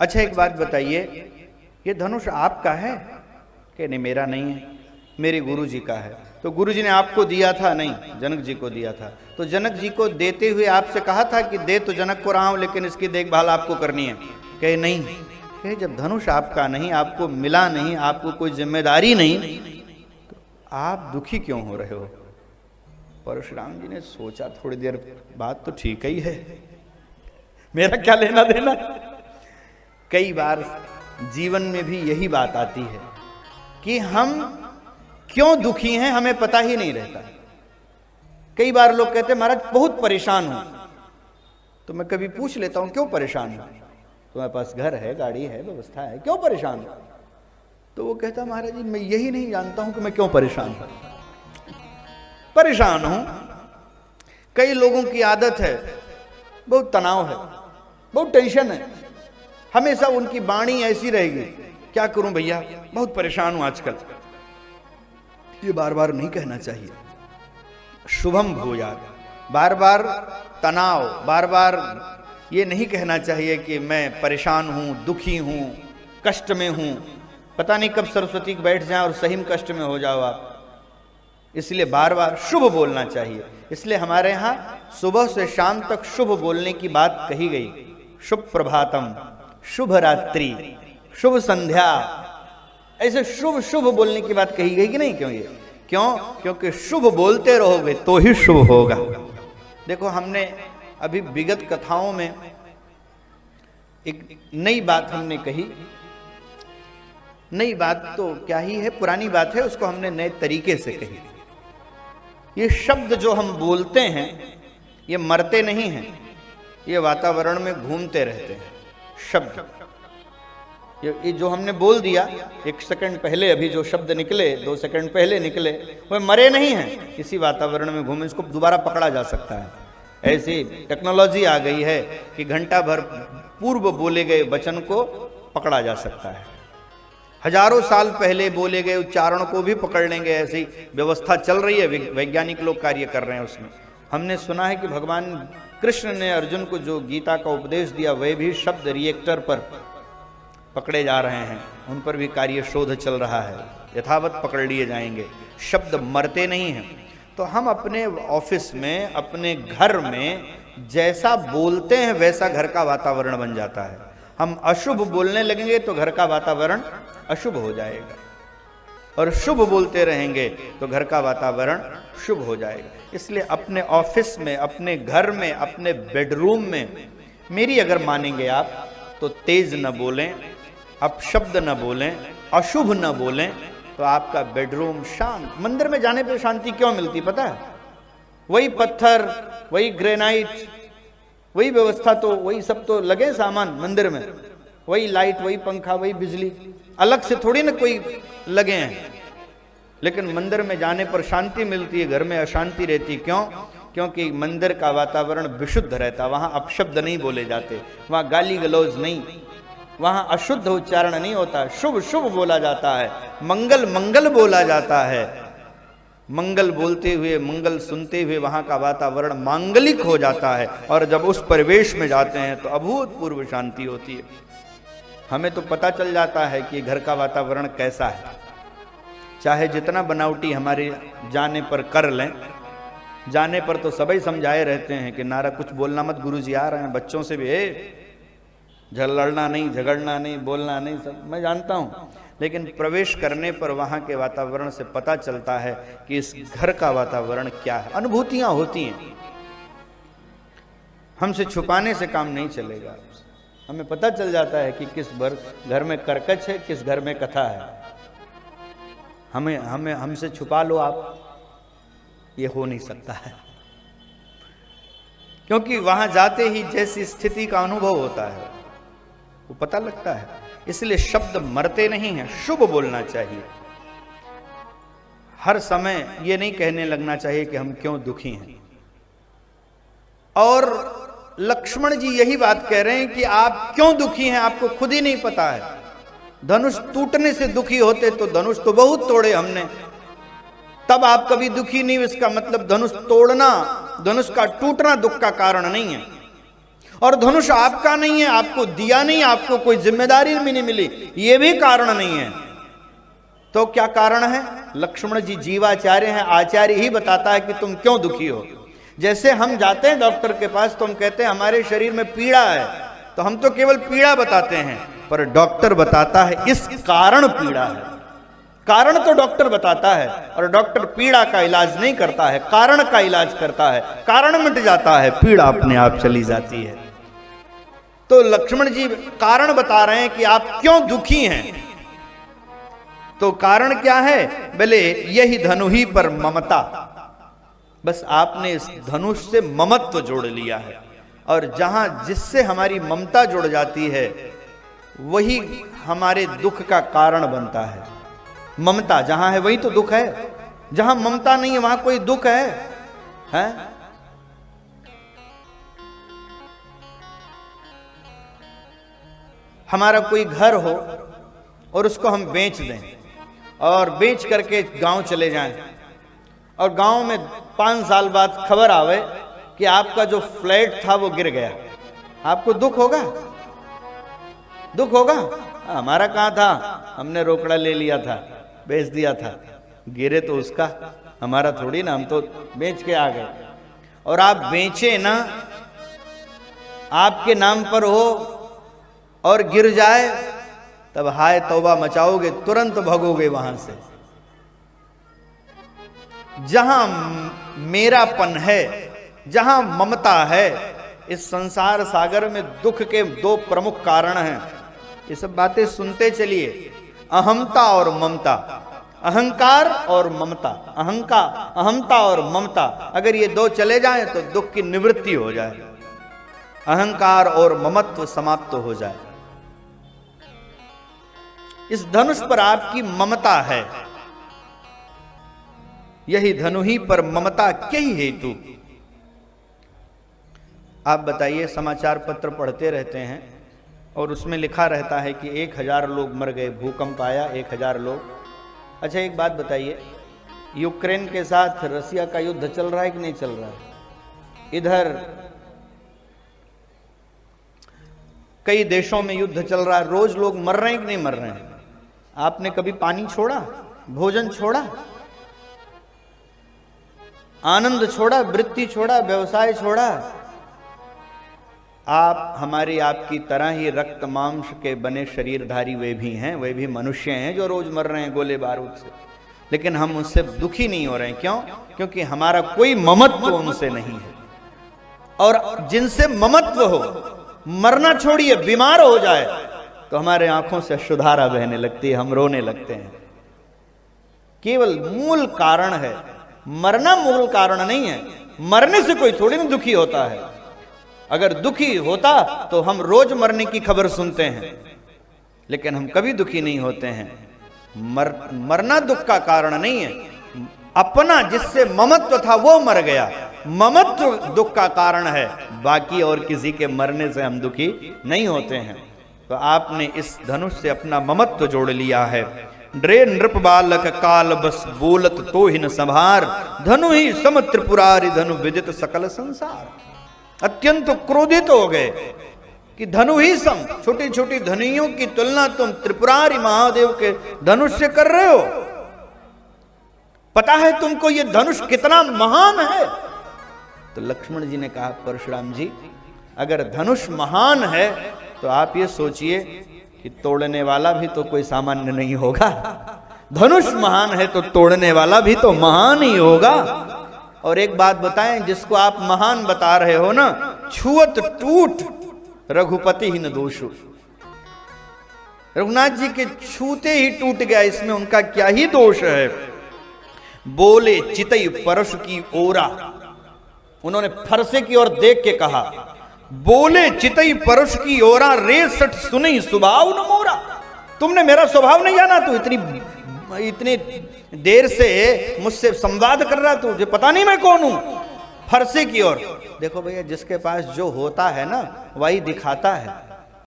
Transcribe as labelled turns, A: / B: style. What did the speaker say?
A: अच्छा एक बात बताइए, ये धनुष आपका है? कि नहीं मेरा नहीं है, मेरे गुरु जी का है। तो गुरु जी ने आपको दिया था? नहीं, जनक जी को दिया था। तो जनक जी को देते हुए आपसे कहा था कि दे तो जनक को रहा हूं लेकिन इसकी देखभाल आपको करनी है? कहे नहीं। कहे जब धनुष आपका नहीं, आपको मिला नहीं, आपको कोई जिम्मेदारी नहीं, तो आप दुखी क्यों हो रहे हो? परशुराम जी ने सोचा थोड़ी देर, बात तो ठीक ही है, मेरा क्या लेना देना। कई बार जीवन में भी यही बात आती है कि हम क्यों दुखी हैं हमें पता ही नहीं रहता। कई बार लोग कहते हैं महाराज बहुत परेशान हूं, तो मैं कभी पूछ लेता हूं क्यों परेशान हूं? तुम्हारे पास घर है, गाड़ी है, व्यवस्था है, क्यों परेशान हो? तो वो कहता महाराज जी मैं यही नहीं जानता हूं कि मैं क्यों परेशान हूं। परेशान हूं, कई लोगों की आदत है, बहुत तनाव है, बहुत टेंशन है, हमेशा उनकी वाणी ऐसी रहेगी, क्या करूं भैया बहुत परेशान हूं आजकल। ये बार बार नहीं कहना चाहिए। शुभम भूयात्, बार बार तनाव, बार बार ये नहीं कहना चाहिए कि मैं परेशान हूं, दुखी हूं, कष्ट में हूं। पता नहीं कब सरस्वती बैठ जाए और सही में कष्ट में हो जाओ आप। इसलिए बार बार शुभ बोलना चाहिए। इसलिए हमारे यहां सुबह से शाम तक शुभ बोलने की बात कही गई। शुभ प्रभातम, शुभ रात्रि, शुभ संध्या, ऐसे शुभ शुभ बोलने की बात कही गई कि नहीं? क्योंकि शुभ बोलते रहोगे तो ही शुभ होगा। देखो हमने अभी विगत कथाओं में एक नई बात हमने कही, नई बात तो क्या ही है, पुरानी बात है, उसको हमने नए तरीके से कही। ये शब्द जो हम बोलते हैं ये मरते नहीं हैं, ये वातावरण में घूमते रहते हैं। शब्द ये जो हमने बोल दिया, एक सेकंड पहले अभी जो शब्द निकले, 2 सेकंड पहले निकले, वह मरे नहीं हैं, इसी वातावरण में घूमे, इसको दोबारा पकड़ा जा सकता है। ऐसी टेक्नोलॉजी आ गई है कि घंटा भर पूर्व बोले गए वचन को पकड़ा जा सकता है। हजारों साल पहले बोले गए उच्चारण को भी पकड़ लेंगे, ऐसी व्यवस्था चल रही है, वैज्ञानिक लोग कार्य कर रहे हैं उसमें। हमने सुना है कि भगवान कृष्ण ने अर्जुन को जो गीता का उपदेश दिया वह भी शब्द रिएक्टर पर पकड़े जा रहे हैं, उन पर भी कार्य शोध चल रहा है, यथावत पकड़ लिए जाएंगे। शब्द मरते नहीं हैं। तो हम अपने ऑफिस में, अपने घर में जैसा बोलते हैं वैसा घर का वातावरण बन जाता है। हम अशुभ बोलने लगेंगे तो घर का वातावरण अशुभ हो जाएगा, और शुभ बोलते रहेंगे तो घर का वातावरण शुभ हो जाएगा। इसलिए अपने ऑफिस में, अपने घर में, अपने बेडरूम में मेरी अगर मानेंगे आप तो तेज न बोलें, अपशब्द न बोलें, अशुभ न बोलें, तो आपका बेडरूम शांत। मंदिर में जाने पे शांति क्यों मिलती पता है? वही पत्थर, वही ग्रेनाइट, वही व्यवस्था, तो वही सब तो लगे सामान मंदिर में, वही लाइट, वही पंखा, वही बिजली, अलग से थोड़ी ना कोई लगे हैं। लेकिन मंदिर में जाने पर शांति मिलती है, घर में अशांति रहती। क्यों? क्योंकि मंदिर का वातावरण विशुद्ध रहता, वहां अपशब्द नहीं बोले जाते, वहां गाली गलौज नहीं, वहां अशुद्ध उच्चारण नहीं होता, शुभ शुभ बोला जाता है, मंगल मंगल बोला जाता है। मंगल बोलते हुए, मंगल सुनते हुए वहां का वातावरण मांगलिक हो जाता है, और जब उस परिवेश में जाते हैं तो अभूतपूर्व शांति होती है। हमें तो पता चल जाता है कि घर का वातावरण कैसा है, चाहे जितना बनावटी हमारे जाने पर कर लें। जाने पर तो सभी समझाए रहते हैं कि नारा कुछ बोलना मत, गुरुजी आ रहे हैं, बच्चों से भी लड़ना नहीं, झगड़ना नहीं, बोलना नहीं, सब मैं जानता हूं। लेकिन प्रवेश करने पर वहां के वातावरण से पता चलता है कि इस घर का वातावरण क्या है। अनुभूतियां होती हैं, हमसे छुपाने से काम नहीं चलेगा। हमें पता चल जाता है कि किस घर में करकच है, किस घर में कथा है। हमसे छुपा लो आप, ये हो नहीं सकता है, क्योंकि वहां जाते ही जैसी स्थिति का अनुभव होता है वो पता लगता है। इसलिए शब्द मरते नहीं हैं, शुभ बोलना चाहिए। हर समय ये नहीं कहने लगना चाहिए कि हम क्यों दुखी हैं। और लक्ष्मण जी यही बात कह रहे हैं कि आप क्यों दुखी हैं आपको खुद ही नहीं पता है। धनुष टूटने से दुखी होते तो धनुष तो बहुत तोड़े हमने, तब आप कभी दुखी नहीं। इसका मतलब धनुष तोड़ना, धनुष का टूटना दुख का कारण नहीं है। और धनुष आपका नहीं है, आपको दिया नहीं, आपको कोई जिम्मेदारी भी नहीं मिली, ये भी कारण नहीं है। तो क्या कारण है? लक्ष्मण जी जीवाचार्य हैं, आचार्य ही बताता है कि तुम क्यों दुखी हो। जैसे हम जाते हैं डॉक्टर के पास तो हम कहते हैं हमारे शरीर में पीड़ा है, तो हम तो केवल पीड़ा बताते हैं, पर डॉक्टर बताता है इस कारण पीड़ा है। कारण तो डॉक्टर बताता है, और डॉक्टर पीड़ा का इलाज नहीं करता है, कारण का इलाज करता है। कारण मिट जाता है, पीड़ा अपने आप चली जाती है। तो लक्ष्मण जी कारण बता रहे हैं कि आप क्यों दुखी हैं। तो कारण क्या है? बोले यही धनु ही पर ममता। बस आपने इस धनुष से ममत्व जोड़ लिया है, और जहां जिससे हमारी ममता जुड़ जाती है वही हमारे दुख का कारण बनता है। ममता जहां है वही तो दुख है, जहां ममता नहीं है वहां कोई दुख है? हमारा कोई घर हो और उसको हम बेच दें, और बेच करके गांव चले जाएं, और गांव में 5 साल बाद खबर आवे कि आपका जो फ्लैट था वो गिर गया, आपको दुख होगा? दुख होगा? हमारा कहां था, हमने रोकड़ा ले लिया था, बेच दिया था। गिरे तो उसका, हमारा थोड़ी ना, हम तो बेच के आ गए। और आप बेचे ना, आपके नाम पर हो और गिर जाए, तब हाय तौबा मचाओगे, तुरंत भगोगे वहां से। जहां मेरापन है, जहां ममता है, इस संसार सागर में दुख के 2 प्रमुख कारण हैं। ये सब बातें सुनते चलिए। अहमता और ममता, अहंकार और ममता, अहमता और ममता, अगर ये 2 चले जाएं तो दुख की निवृत्ति हो जाए, अहंकार और ममत्व समाप्त हो जाए। इस धनुष पर आपकी ममता है, यही धनु ही पर ममता के ही हेतु। आप बताइए, समाचार पत्र पढ़ते रहते हैं और उसमें लिखा रहता है कि 1000 लोग मर गए, भूकंप आया, 1000 लोग। अच्छा एक बात बताइए, यूक्रेन के साथ रसिया का युद्ध चल रहा है कि नहीं चल रहा है? इधर कई देशों में युद्ध चल रहा है, रोज लोग मर रहे हैं कि नहीं मर रहे हैं? आपने कभी पानी छोड़ा, भोजन छोड़ा, आनंद छोड़ा, वृत्ति छोड़ा, व्यवसाय छोड़ा? आप हमारी आपकी तरह ही रक्त मांस के बने शरीरधारी वे भी हैं, वे भी मनुष्य हैं जो रोज मर रहे हैं गोले बारूद से, लेकिन हम उससे दुखी नहीं हो रहे हैं। क्यों? क्योंकि हमारा कोई ममत्व उनसे नहीं है। और जिनसे ममत्व हो, मरना छोड़िए, बीमार हो जाए तो हमारे आंखों से अश्रुधारा बहने लगती है, हम रोने लगते हैं। केवल मूल कारण है, मरना मूल कारण नहीं है। मरने से कोई थोड़ी ना दुखी होता है। अगर दुखी होता तो हम रोज मरने की खबर सुनते हैं, लेकिन हम कभी दुखी नहीं होते हैं। मरना दुख का कारण नहीं है, अपना जिससे ममत्व था वो मर गया, ममत्व दुख का कारण है। बाकी और किसी के मरने से हम दुखी नहीं होते हैं। तो आपने इस धनुष से अपना ममत्व जोड़ लिया है। ड्रे नृप बालक काल बस बोलत तो ही न संभार, धनु ही सम त्रिपुरारी धनु विदित सकल संसार। अत्यंत क्रोधित हो गए कि धनु ही सम, छोटी छोटी धनुइयों की तुलना तुम त्रिपुरारी महादेव के धनुष से कर रहे हो। पता है तुमको ये धनुष कितना महान है? तो लक्ष्मण जी ने कहा, परशुराम जी अगर धनुष महान है तो आप ये सोचिए कि तोड़ने वाला भी तो कोई सामान्य नहीं होगा। धनुष महान है तो तोड़ने वाला भी तो महान ही होगा। और एक बात बताएं, जिसको आप महान बता रहे हो ना, छुअत टूट रघुपति ही न दोषु। रघुनाथ जी के छूते ही टूट गया, इसमें उनका क्या ही दोष है। बोले चितई परश की ओरा, उन्होंने फरसे की ओर देख के कहा, बोले चितई परश की ओरा रे सठ सुनी स्वभाव न मोरा। तुमने मेरा स्वभाव नहीं जाना, तू इतनी देर से मुझसे संवाद कर रहा, तुझे पता नहीं मैं कौन हूं। फरसे की ओर देखो भैया, जिसके पास जो होता है ना वही दिखाता है।